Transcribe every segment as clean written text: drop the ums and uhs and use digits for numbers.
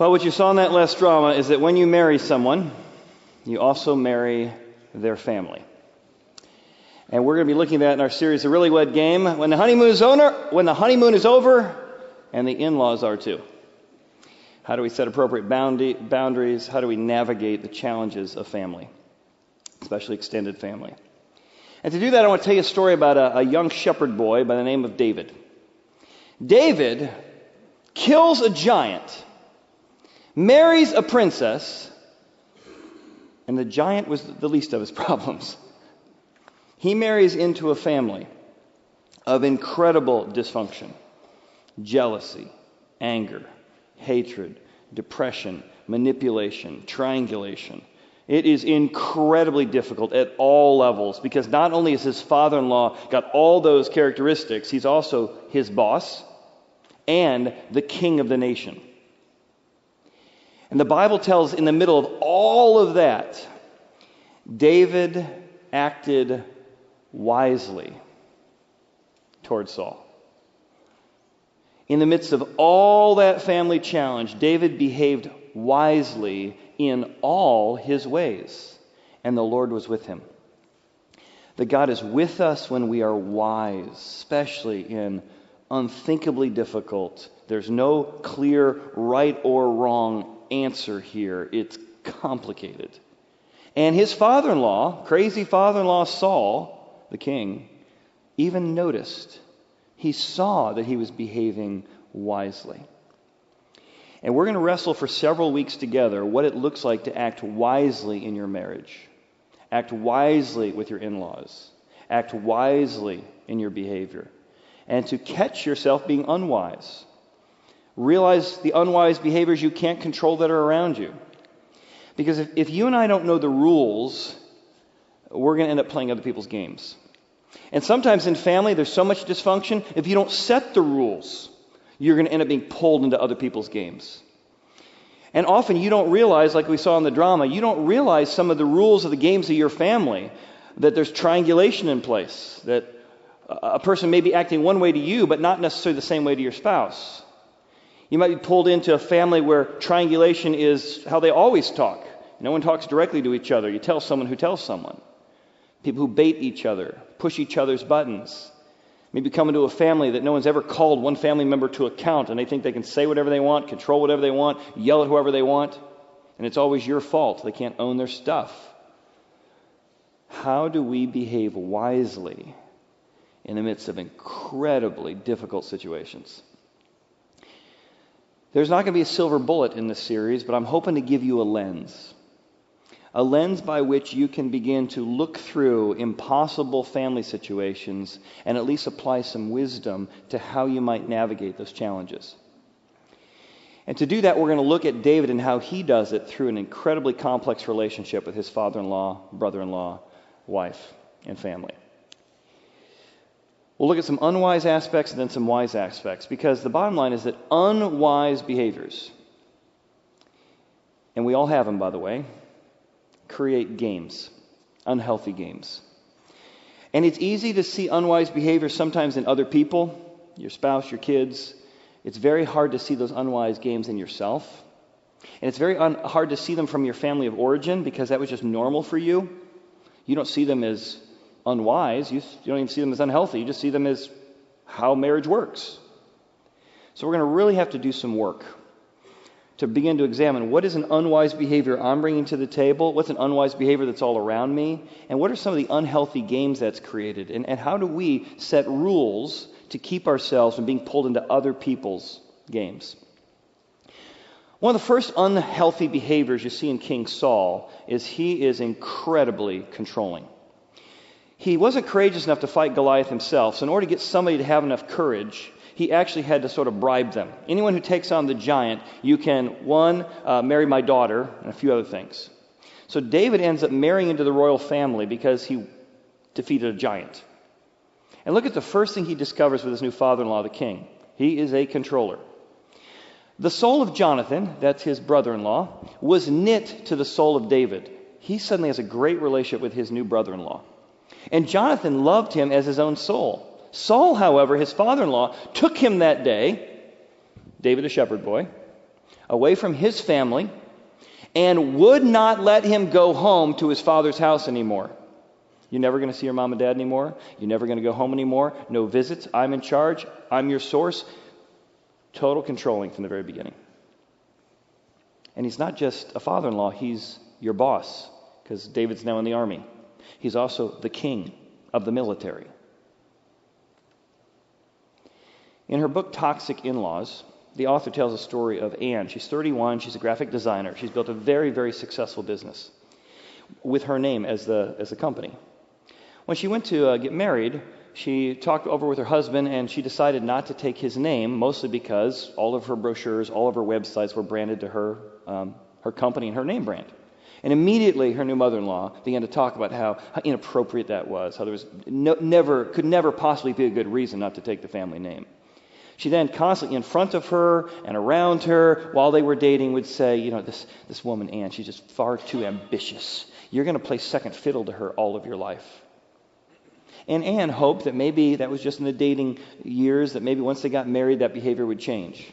Well, what you saw in that last drama is that when you marry someone, you also marry their family. And we're going to be looking at that in our series, The Really Wed Game, when the honeymoon is over, and the in-laws are too. How do we set appropriate boundaries? How do we navigate the challenges of family, especially extended family? And to do that, I want to tell you a story about a young shepherd boy by the name of David. David kills a giant, marries a princess, and the giant was the least of his problems. He marries into a family of incredible dysfunction, jealousy, anger, hatred, depression, manipulation, triangulation. It is incredibly difficult at all levels because not only is his father-in-law got all those characteristics, he's also his boss and the king of the nation. And the Bible tells in the middle of all of that, David acted wisely toward Saul. In the midst of all that family challenge, David behaved wisely in all his ways, and the Lord was with him. That God is with us when we are wise, especially in unthinkably difficult. There's no clear right or wrong answer here. It's complicated. And his father-in-law, crazy father-in-law Saul, the king, even noticed. He saw that he was behaving wisely. And we're going to wrestle for several weeks together what it looks like to act wisely in your marriage. Act wisely with your in-laws. Act wisely in your behavior. And to catch yourself being unwise. Realize the unwise behaviors you can't control that are around you. Because if you and I don't know the rules, we're going to end up playing other people's games. And sometimes in family, there's so much dysfunction, if you don't set the rules, you're going to end up being pulled into other people's games. And often you don't realize, like we saw in the drama, you don't realize some of the rules of the games of your family, that there's triangulation in place, that a person may be acting one way to you, but not necessarily the same way to your spouse. You might be pulled into a family where triangulation is how they always talk. No one talks directly to each other. You tell someone who tells someone. People who bait each other, push each other's buttons. Maybe come into a family that no one's ever called one family member to account, and they think they can say whatever they want, control whatever they want, yell at whoever they want, and it's always your fault. They can't own their stuff. How do we behave wisely in the midst of incredibly difficult situations? There's not going to be a silver bullet in this series, but I'm hoping to give you a lens. A lens by which you can begin to look through impossible family situations and at least apply some wisdom to how you might navigate those challenges. And to do that, we're going to look at David and how he does it through an incredibly complex relationship with his father-in-law, brother-in-law, wife, and family. We'll look at some unwise aspects and then some wise aspects, because the bottom line is that unwise behaviors, and we all have them, by the way, create games, unhealthy games. And it's easy to see unwise behavior sometimes in other people, your spouse, your kids. It's very hard to see those unwise games in yourself. And it's very hard to see them from your family of origin because that was just normal for you. You don't see them as unwise. You don't even see them as unhealthy. You just see them as how marriage works. So we're going to really have to do some work to begin to examine what is an unwise behavior I'm bringing to the table, what's an unwise behavior that's all around me, and what are some of the unhealthy games that's created, and how do we set rules to keep ourselves from being pulled into other people's games. One of the first unhealthy behaviors you see in King Saul is he is incredibly controlling. He wasn't courageous enough to fight Goliath himself, so in order to get somebody to have enough courage, he actually had to sort of bribe them. Anyone who takes on the giant, you can, marry my daughter, and a few other things. So David ends up marrying into the royal family because he defeated a giant. And look at the first thing he discovers with his new father-in-law, the king. He is a controller. The soul of Jonathan, that's his brother-in-law, was knit to the soul of David. He suddenly has a great relationship with his new brother-in-law. And Jonathan loved him as his own soul. Saul, however, his father-in-law, took him that day, David, a shepherd boy, away from his family, and would not let him go home to his father's house anymore. You're never going to see your mom and dad anymore. You're never going to go home anymore. No visits. I'm in charge. I'm your source. Total controlling from the very beginning. And he's not just a father-in-law. He's your boss, because David's now in the army. He's also the king of the military. In her book, Toxic In-Laws, the author tells a story of Anne. She's 31. She's a graphic designer. She's built a very, very successful business with her name as the company. When she went to get married, she talked over with her husband, and she decided not to take his name, mostly because all of her brochures, all of her websites were branded to her company and her name brand. And immediately her new mother-in-law began to talk about how inappropriate that was, how there was could never possibly be a good reason not to take the family name. She then constantly in front of her and around her while they were dating would say, this woman, Anne, she's just far too ambitious. You're going to play second fiddle to her all of your life. And Anne hoped that maybe that was just in the dating years, that maybe once they got married that behavior would change.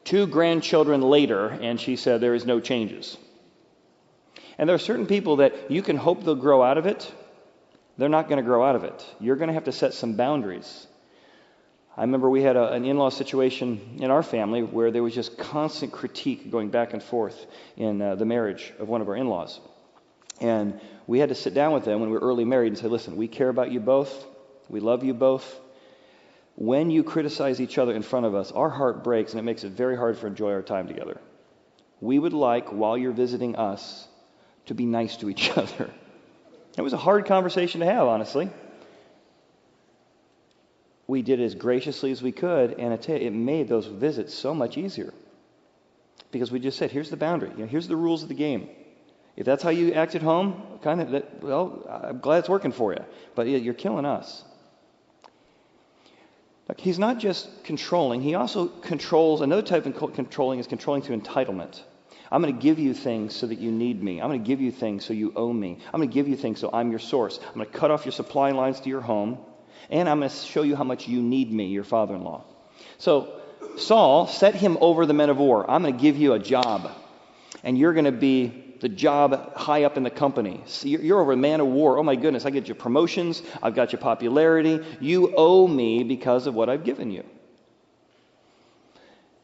2 grandchildren later, and she said there is no changes. And there are certain people that you can hope they'll grow out of it. They're not going to grow out of it. You're going to have to set some boundaries. I remember we had an in-law situation in our family where there was just constant critique going back and forth in the marriage of one of our in-laws. And we had to sit down with them when we were early married and say, listen, we care about you both. We love you both. When you criticize each other in front of us, our heart breaks and it makes it very hard to enjoy our time together. We would like, while you're visiting us, to be nice to each other. It was a hard conversation to have, honestly. We did it as graciously as we could, and it made those visits so much easier. Because we just said, here's the boundary. Here's the rules of the game. If that's how you act at home, I'm glad it's working for you. But you're killing us. Look, he's not just controlling. He also controls. Another type of controlling is controlling through entitlement. I'm going to give you things so that you need me. I'm going to give you things so you owe me. I'm going to give you things so I'm your source. I'm going to cut off your supply lines to your home. And I'm going to show you how much you need me, your father-in-law. So Saul set him over the men of war. I'm going to give you a job. And you're going to be the job high up in the company. So you're over a man of war. Oh my goodness, I get your promotions. I've got your popularity. You owe me because of what I've given you.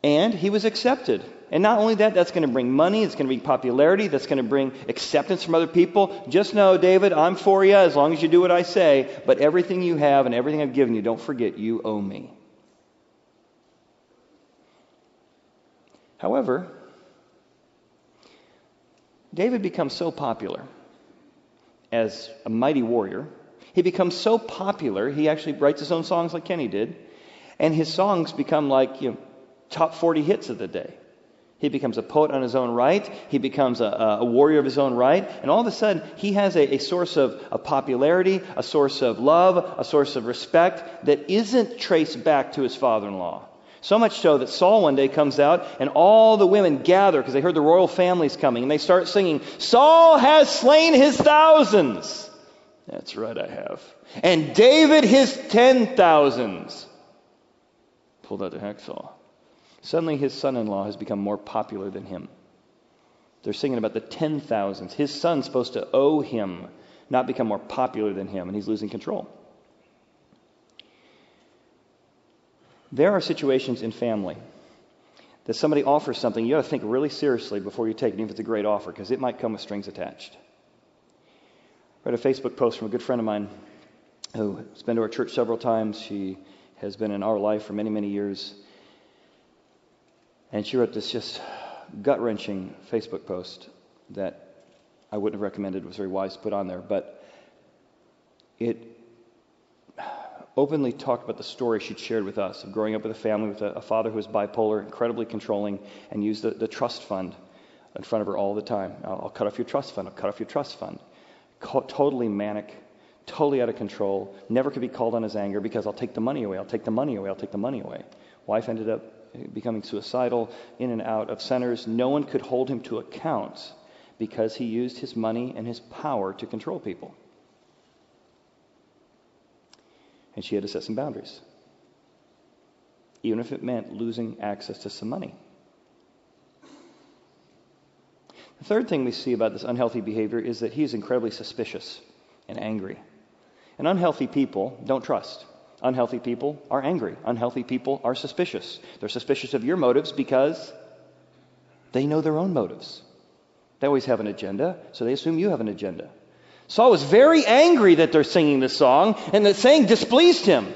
And he was accepted. And not only that, that's going to bring money, it's going to bring popularity, that's going to bring acceptance from other people. Just know, David, I'm for you as long as you do what I say, but everything you have and everything I've given you, don't forget, you owe me. However, David becomes so popular as a mighty warrior. He becomes so popular, he actually writes his own songs like Kenny did, and his songs become like, top 40 hits of the day. He becomes a poet on his own right. He becomes a warrior of his own right. And all of a sudden, he has a source of popularity, a source of love, a source of respect that isn't traced back to his father-in-law. So much so that Saul one day comes out and all the women gather because they heard the royal family's coming. And they start singing, Saul has slain his thousands. That's right, I have. And David his 10,000s. Pulled out the hacksaw. Suddenly his son-in-law has become more popular than him. They're singing about the 10,000s. His son's supposed to owe him, not become more popular than him, and he's losing control. There are situations in family that somebody offers something, you got to think really seriously before you take it, even if it's a great offer, because it might come with strings attached. I read a Facebook post from a good friend of mine who's been to our church several times. She has been in our life for many, many years. And she wrote this just gut-wrenching Facebook post that I wouldn't have recommended. It was very wise to put on there. But it openly talked about the story she'd shared with us of growing up with a family with a father who was bipolar, incredibly controlling, and used the trust fund in front of her all the time. I'll cut off your trust fund. I'll cut off your trust fund. Totally manic, totally out of control. Never could be called on his anger because I'll take the money away. I'll take the money away. I'll take the money away. Wife ended up becoming suicidal, in and out of centers. No one could hold him to account because he used his money and his power to control people. And she had to set some boundaries. even if it meant losing access to some money. The third thing we see about this unhealthy behavior is that he's incredibly suspicious and angry. And unhealthy people don't trust. Unhealthy people are angry. Unhealthy people are suspicious. They're suspicious of your motives because they know their own motives. They always have an agenda, so they assume you have an agenda. Saul was very angry that they're singing this song, and the saying displeased him.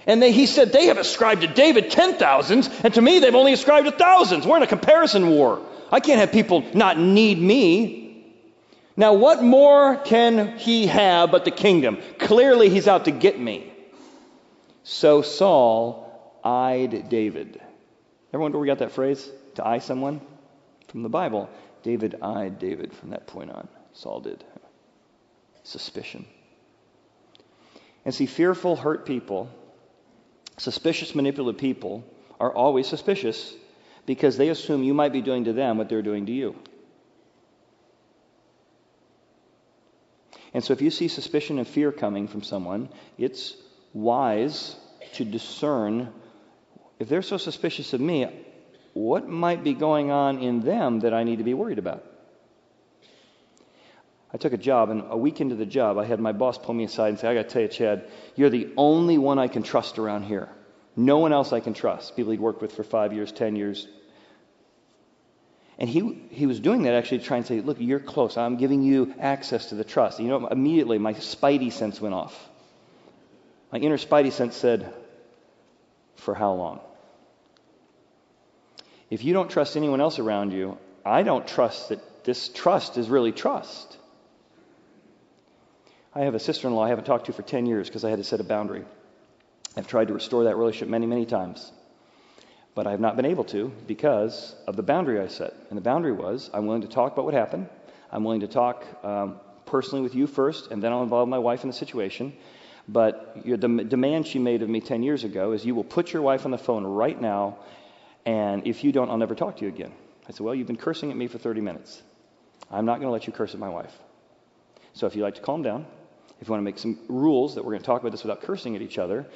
And he said, they have ascribed to David 10,000s, and to me they've only ascribed to thousands. We're in a comparison war. I can't have people not need me. Now, what more can he have but the kingdom? Clearly, he's out to get me. So Saul eyed David. Ever wonder where we got that phrase? To eye someone? From the Bible. David eyed David from that point on. Saul did. Suspicion. And see, fearful, hurt people, suspicious, manipulative people are always suspicious because they assume you might be doing to them what they're doing to you. And so if you see suspicion and fear coming from someone, it's wise to discern, if they're so suspicious of me, what might be going on in them that I need to be worried about? I took a job, and a week into the job, I had my boss pull me aside and say, I got to tell you, Chad, you're the only one I can trust around here. No one else I can trust. People he'd worked with for 5 years, 10 years. And he was doing that actually to try and say, look, you're close. I'm giving you access to the trust. You know, immediately my spidey sense went off. My inner spidey sense said, for how long? If you don't trust anyone else around you, I don't trust that this trust is really trust. I have a sister-in-law I haven't talked to for 10 years because I had to set a boundary. I've tried to restore that relationship many, many times. But I have not been able to because of the boundary I set. And the boundary was, I'm willing to talk about what happened. I'm willing to talk personally with you first, and then I'll involve my wife in the situation. But the demand she made of me 10 years ago is you will put your wife on the phone right now, and if you don't, I'll never talk to you again. I said, well, you've been cursing at me for 30 minutes. I'm not going to let you curse at my wife. So if you'd like to calm down, if you want to make some rules that we're going to talk about this without cursing at each other,